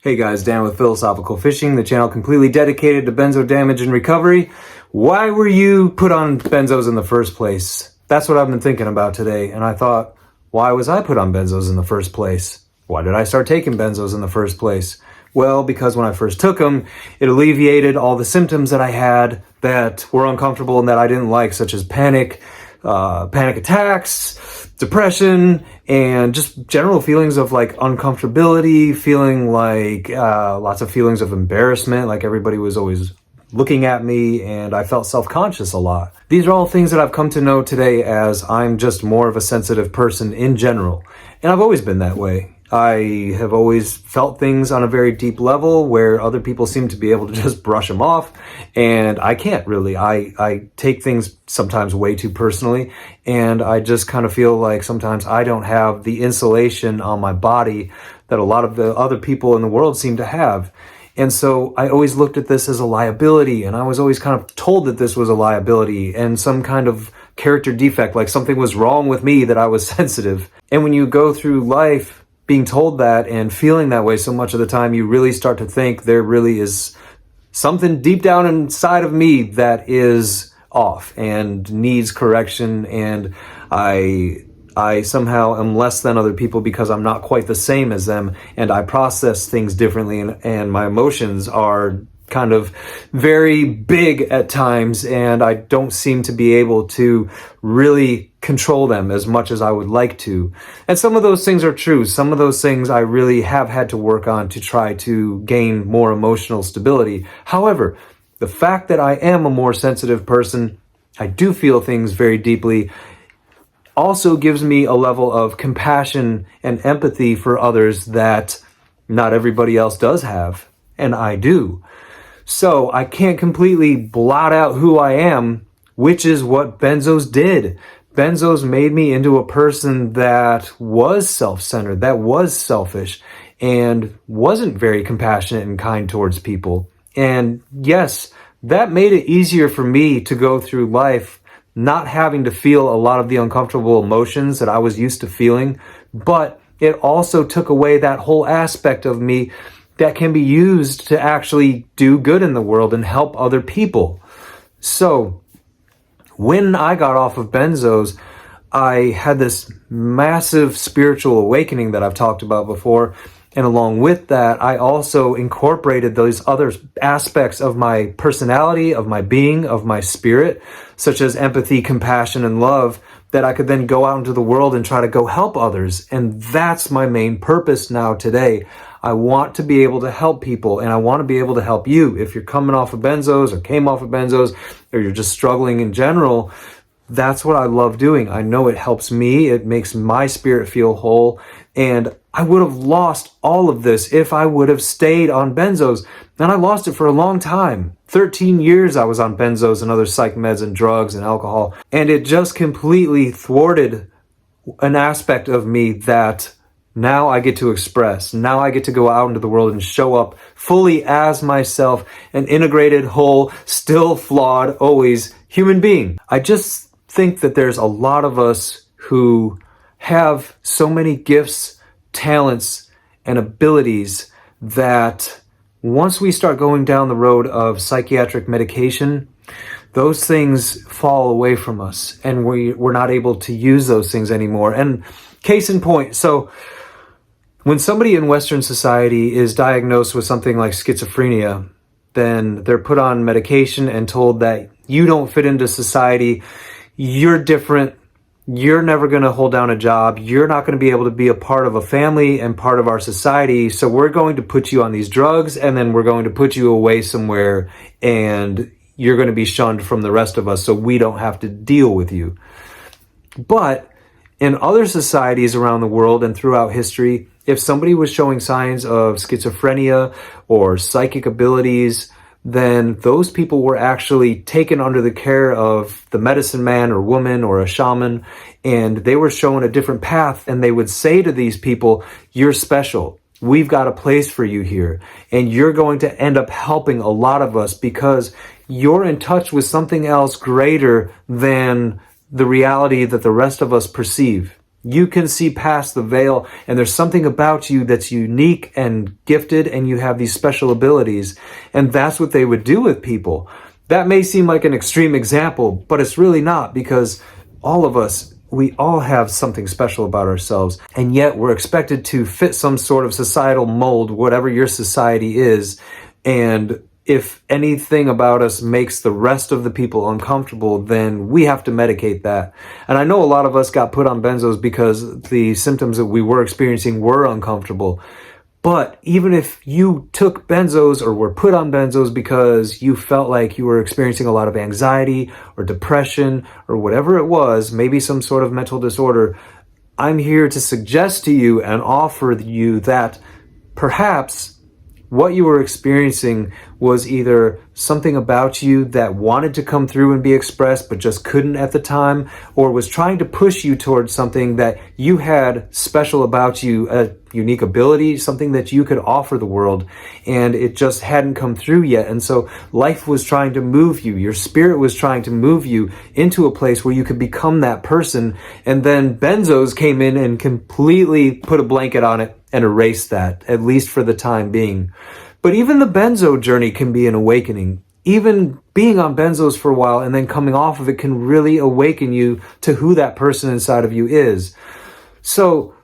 Hey guys, Dan with Philosophical Fishing, the channel completely dedicated to benzo damage and recovery. Why were you put on benzos in the first place? That's what I've been thinking about today, and I thought, why was I put on benzos in the first place? Why did I start taking benzos in the first place? Well, because when I first took them, it alleviated all the symptoms that I had that were uncomfortable and that I didn't like, such as panic attacks, depression, and just general feelings of like uncomfortability, feeling like lots of feelings of embarrassment, like everybody was always looking at me, and I felt self-conscious a lot. These are all things that I've come to know today as I'm just more of a sensitive person in general, and I've always been that way. I have always felt things on a very deep level where other people seem to be able to just brush them off, and I can't really. I take things sometimes way too personally, and I just kind of feel like sometimes I don't have the insulation on my body that a lot of the other people in the world seem to have. And so I always looked at this as a liability, and I was always kind of told that this was a liability and some kind of character defect, like something was wrong with me that I was sensitive. And when you go through life being told that and feeling that way so much of the time, you really start to think there really is something deep down inside of me that is off and needs correction, and I somehow am less than other people because I'm not quite the same as them, and I process things differently, and my emotions are kind of very big at times, and I don't seem to be able to really control them as much as I would like to. And some of those things are true. Some of those things I really have had to work on to try to gain more emotional stability. However, the fact that I am a more sensitive person, I do feel things very deeply, also gives me a level of compassion and empathy for others that not everybody else does have, and I do. So I can't completely blot out who I am, which is what benzos did. Benzos made me into a person that was self-centered, that was selfish, and wasn't very compassionate and kind towards people. And yes, that made it easier for me to go through life not having to feel a lot of the uncomfortable emotions that I was used to feeling, but it also took away that whole aspect of me that can be used to actually do good in the world and help other people. So when I got off of benzos, I had this massive spiritual awakening that I've talked about before. And along with that, I also incorporated those other aspects of my personality, of my being, of my spirit, such as empathy, compassion, and love, that I could then go out into the world and try to go help others. And that's my main purpose now today. I want to be able to help people, and I want to be able to help you. If you're coming off of benzos or came off of benzos, or you're just struggling in general, that's what I love doing. I know it helps me. It makes my spirit feel whole. And I would have lost all of this if I would have stayed on benzos. And I lost it for a long time. 13 years I was on benzos and other psych meds and drugs and alcohol. And it just completely thwarted an aspect of me that now I get to express. Now I get to go out into the world and show up fully as myself, an integrated, whole, still flawed, always human being. I just think that there's a lot of us who have so many gifts, talents, and abilities that once we start going down the road of psychiatric medication, those things fall away from us, and we're not able to use those things anymore. And case in point, so when somebody in Western society is diagnosed with something like schizophrenia, then they're put on medication and told that you don't fit into society, you're different, you're never going to hold down a job, you're not going to be able to be a part of a family and part of our society, so we're going to put you on these drugs, and then we're going to put you away somewhere, and you're going to be shunned from the rest of us so we don't have to deal with you. But in other societies around the world and throughout history, if somebody was showing signs of schizophrenia or psychic abilities, then those people were actually taken under the care of the medicine man or woman or a shaman, and they were shown a different path, and they would say to these people, you're special. We've got a place for you here, and you're going to end up helping a lot of us because you're in touch with something else greater than the reality that the rest of us perceive. You can see past the veil, and there's something about you that's unique and gifted, and you have these special abilities. And that's what they would do with people. That may seem like an extreme example, but it's really not, because all of us, we all have something special about ourselves, and yet we're expected to fit some sort of societal mold, whatever your society is. And if anything about us makes the rest of the people uncomfortable, then we have to medicate that. And I know a lot of us got put on benzos because the symptoms that we were experiencing were uncomfortable. But even if you took benzos or were put on benzos because you felt like you were experiencing a lot of anxiety or depression or whatever it was, maybe some sort of mental disorder, I'm here to suggest to you and offer you that perhaps what you were experiencing was either something about you that wanted to come through and be expressed but just couldn't at the time, or was trying to push you towards something that you had special about you, a unique ability, something that you could offer the world, and it just hadn't come through yet. And so life was trying to move you, your spirit was trying to move you into a place where you could become that person, and then benzos came in and completely put a blanket on it and erase that, at least for the time being. But even the benzo journey can be an awakening. Even being on benzos for a while and then coming off of it can really awaken you to who that person inside of you is. So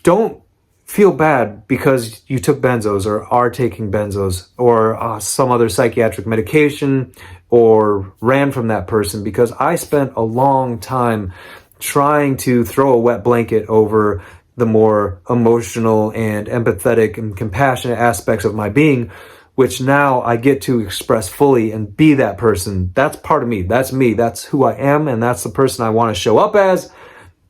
don't feel bad because you took benzos or are taking benzos or some other psychiatric medication or ran from that person, because I spent a long time trying to throw a wet blanket over the more emotional and empathetic and compassionate aspects of my being, which now I get to express fully and be that person. That's part of me. That's me. That's who I am. And that's the person I want to show up as.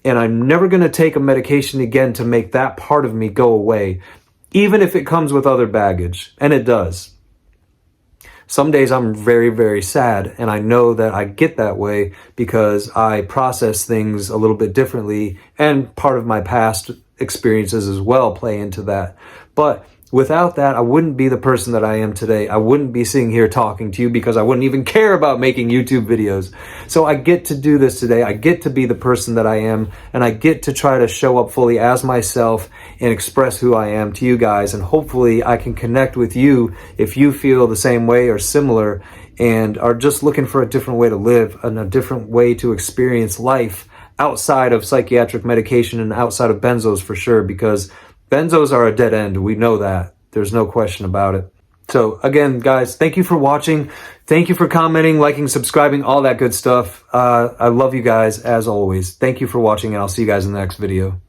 And I'm never going to take a medication again to make that part of me go away, even if it comes with other baggage. And it does. Some days I'm very, very sad, and I know that I get that way because I process things a little bit differently, and part of my past experiences as well play into that. But without that, I wouldn't be the person that I am today. I wouldn't be sitting here talking to you because I wouldn't even care about making YouTube videos. So I get to do this today. I get to be the person that I am, and I get to try to show up fully as myself and express who I am to you guys. And hopefully I can connect with you if you feel the same way or similar and are just looking for a different way to live and a different way to experience life outside of psychiatric medication and outside of benzos for sure, because benzos are a dead end. We know that. There's no question about it. So again, guys, thank you for watching. Thank you for commenting, liking, subscribing, all that good stuff. I love you guys as always. Thank you for watching, and I'll see you guys in the next video.